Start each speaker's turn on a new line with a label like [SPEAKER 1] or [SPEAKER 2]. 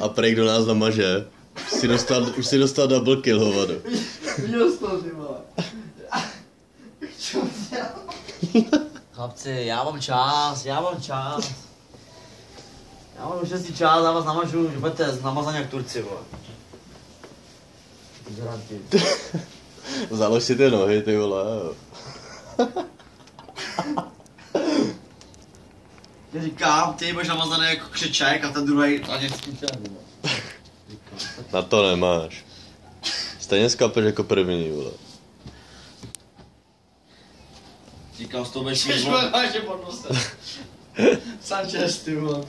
[SPEAKER 1] A prej kdo nás namaže. Už si dostal double kill, hovado.
[SPEAKER 2] Viděl jsi to, ty vole. Čo dělal?
[SPEAKER 3] Chlapci, já mám čas. Já mám už si čas, já vás namažu, že budete namazaní jak Turci, vole.
[SPEAKER 1] Založ si ty nohy, ty vole.
[SPEAKER 3] Já říkám, ty budeš namazaný jako křeček a ten druhý ani skýče.
[SPEAKER 1] Na to nemáš. Stejně skapeš jako první, vole.
[SPEAKER 3] Říkám, z toho budeš
[SPEAKER 2] Když máš je pod nosem. Sanchez, ty vole.